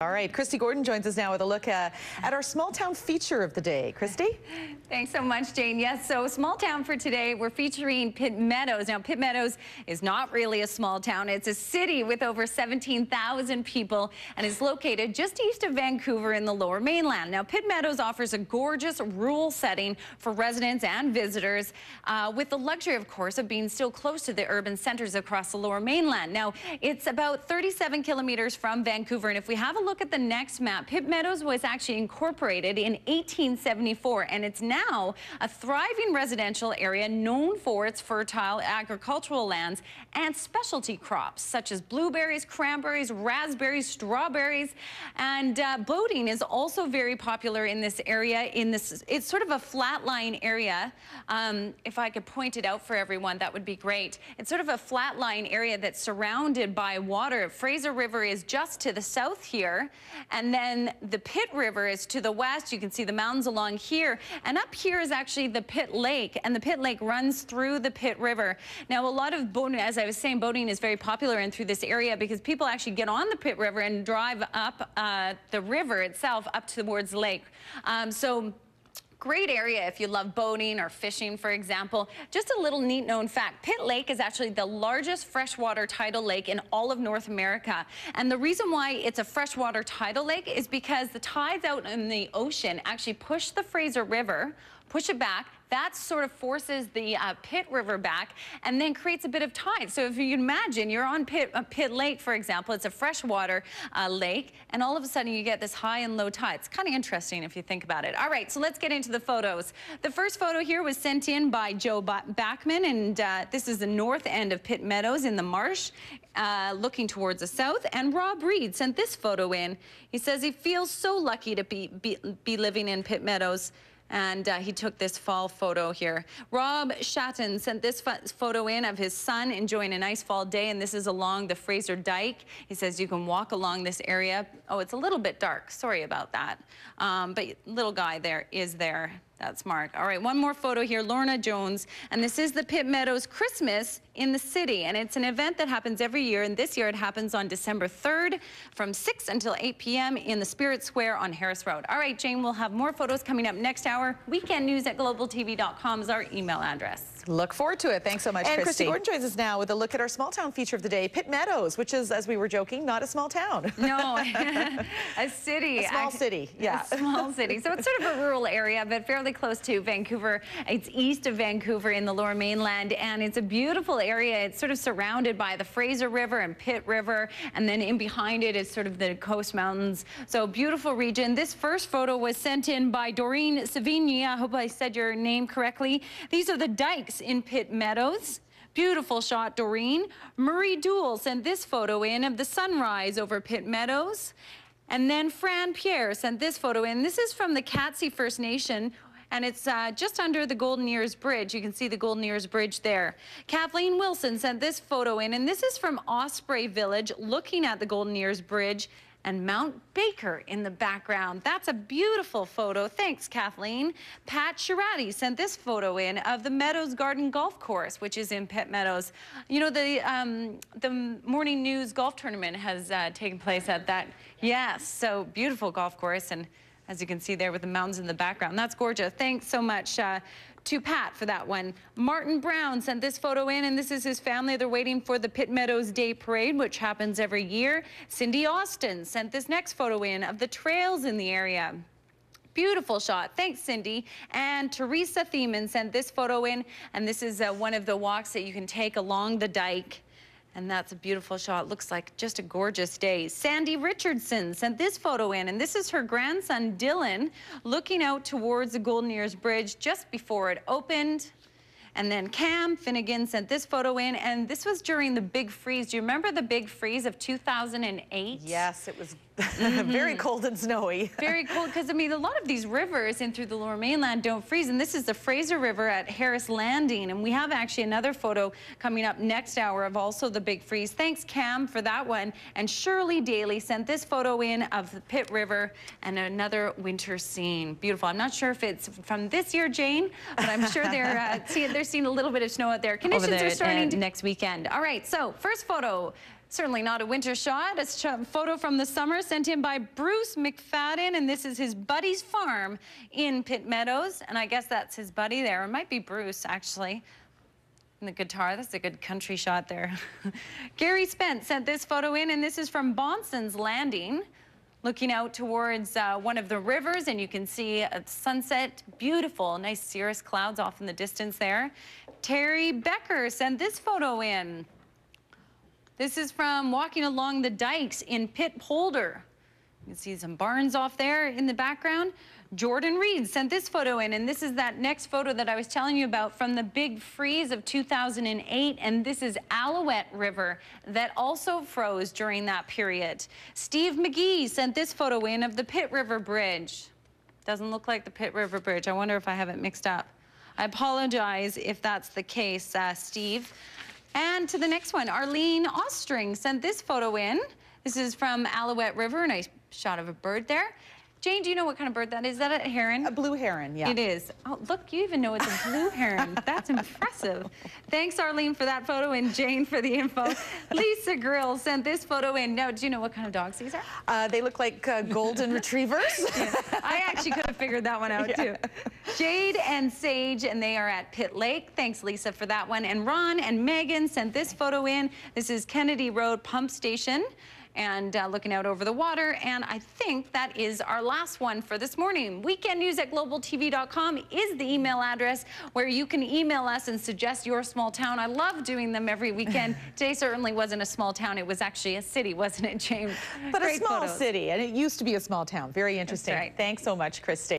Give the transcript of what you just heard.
All right, Kristi Gordon joins us now with a look at our small town feature of the day. Kristi? Thanks so much, Jane. Yes, so small town for today, we're featuring Pitt Meadows. Now, Pitt Meadows is not really a small town. It's a city with over 17,000 people and is located just east of Vancouver in the Lower Mainland. Now, Pitt Meadows offers a gorgeous rural setting for residents and visitors with the luxury, of course, of being still close to the urban centers across the Lower Mainland. Now, it's about 37 kilometers from Vancouver, and if we have a look at the next map, Pitt Meadows was actually incorporated in 1874, and it's now a thriving residential area known for its fertile agricultural lands and specialty crops such as blueberries, cranberries, raspberries, strawberries, and boating is also very popular in this area. It's sort of a flat-lying area. If I could point it out for everyone, that would be great. It's sort of a flat-lying area that's surrounded by water. Fraser River is just to the south here, and then the Pitt River is to the west. You can see the mountains along here, and up here is actually the Pitt Lake, and the Pitt Lake runs through the Pitt River. Now, a lot of boating, as I was saying, boating is very popular in through this area because people actually get on the Pitt River and drive up the river itself up towards the lake. Great area if you love boating or fishing, for example. Just a little neat known fact, Pitt Lake is actually the largest freshwater tidal lake in all of North America. And the reason why it's a freshwater tidal lake is because the tides out in the ocean actually push the Fraser River, push it back. That sort of forces the Pitt River back and then creates a bit of tide. So if you imagine you're on Pitt Lake, for example, it's a freshwater lake, and all of a sudden you get this high and low tide. It's kind of interesting if you think about it. All right, so let's get into the photos. The first photo here was sent in by Joe Backman, and this is the north end of Pitt Meadows in the marsh, looking towards the south. And Rob Reed sent this photo in. He says he feels so lucky to be living in Pitt Meadows. And he took this fall photo here. Rob Shatton sent this photo in of his son enjoying a nice fall day, and this is along the Fraser Dike. He says you can walk along this area. Oh, it's a little bit dark. Sorry about that. But little guy there is there. That's Mark. All right, one more photo here, Lorna Jones, and this is the Pitt Meadows Christmas in the city, and it's an event that happens every year, and this year it happens on December 3rd from 6 until 8 p.m. in the Spirit Square on Harris Road. All right, Jane, we'll have more photos coming up next hour. Weekendnews@globaltv.com is our email address. Look forward to it. Thanks so much, and Kristi. Kristi Gordon joins us now with a look at our small town feature of the day, Pitt Meadows, which is, as we were joking, not a small town. No, a city. A small city, yeah. A small city. So it's sort of a rural area, but fairly close to Vancouver. It's east of Vancouver in the Lower Mainland, and it's a beautiful area. It's sort of surrounded by the Fraser River and Pitt River, and then in behind it is sort of the coast mountains. So beautiful region. This first photo was sent in by Doreen Savigny. I hope I said your name correctly. These are the dikes in Pitt Meadows. Beautiful shot, Doreen. Murray Dool sent this photo in of the sunrise over Pitt Meadows. And then Fran Pierre sent this photo in. This is from the Katzie First Nation, and it's just under the Golden Ears Bridge. You can see the Golden Ears Bridge there. Kathleen Wilson sent this photo in, and this is from Osprey Village, looking at the Golden Ears Bridge and Mount Baker in the background. That's a beautiful photo. Thanks, Kathleen. Pat Shirati sent this photo in of the Meadows Garden Golf Course, which is in Pitt Meadows. You know, the Morning News golf tournament has taken place at that. Yes, so beautiful golf course, and as you can see there with the mountains in the background. That's gorgeous. Thanks so much to Pat for that one. Martin Brown sent this photo in, and this is his family. They're waiting for the Pitt Meadows Day Parade, which happens every year. Cindy Austin sent this next photo in of the trails in the area. Beautiful shot. Thanks, Cindy. And Teresa Thiemann sent this photo in, and this is one of the walks that you can take along the dike. And that's a beautiful shot. Looks like just a gorgeous day. Sandy Richardson sent this photo in, and this is her grandson, Dylan, looking out towards the Golden Ears Bridge just before it opened. And then Cam Finnegan sent this photo in, and this was during the big freeze. Do you remember the big freeze of 2008? Yes, it was very cold and snowy. Very cold, because I mean, a lot of these rivers in through the Lower Mainland don't freeze, and this is the Fraser River at Harris Landing, and we have actually another photo coming up next hour of also the big freeze. Thanks, Cam, for that one. And Shirley Daly sent this photo in of the Pitt River and another winter scene. Beautiful. I'm not sure if it's from this year, Jane, but I'm sure they're seeing a little bit of snow out there. Conditions are starting next weekend. All right, so first photo. Certainly not a winter shot. A photo from the summer sent in by Bruce McFadden, and this is his buddy's farm in Pitt Meadows. And I guess that's his buddy there. It might be Bruce, actually. And the guitar, that's a good country shot there. Gary Spence sent this photo in, and this is from Bonson's Landing, looking out towards one of the rivers, and you can see a sunset. Beautiful, nice cirrus clouds off in the distance there. Terry Becker sent this photo in. This is from walking along the dikes in Pitt Polder. You can see some barns off there in the background. Jordan Reed sent this photo in, and this is that next photo that I was telling you about from the big freeze of 2008, and this is Alouette River that also froze during that period. Steve McGee sent this photo in of the Pitt River Bridge. Doesn't look like the Pitt River Bridge. I wonder if I have it mixed up. I apologize if that's the case, Steve. And to the next one, Arlene Ostring sent this photo in. This is from Alouette River, a nice shot of a bird there. Jane, do you know what kind of bird that is? Is that a heron? A blue heron, yeah. It is. Oh, look, you even know it's a blue heron. That's impressive. Thanks, Arlene, for that photo, and Jane for the info. Lisa Grill sent this photo in. Now, do you know what kind of dogs these are? They look like golden retrievers. Yeah. I actually could have figured that one out, too. Jade and Sage, and they are at Pitt Lake. Thanks, Lisa, for that one. And Ron and Megan sent this photo in. This is Kennedy Road Pump Station, and looking out over the water. And I think that is our last one for this morning. weekendnews@globaltv.com is the email address where you can email us and suggest your small town. I love doing them every weekend. Today certainly wasn't a small town. It was actually a city, wasn't it, James? But Great a small photos. city, and it used to be a small town. Very interesting. That's right. Thanks so much, Kristi.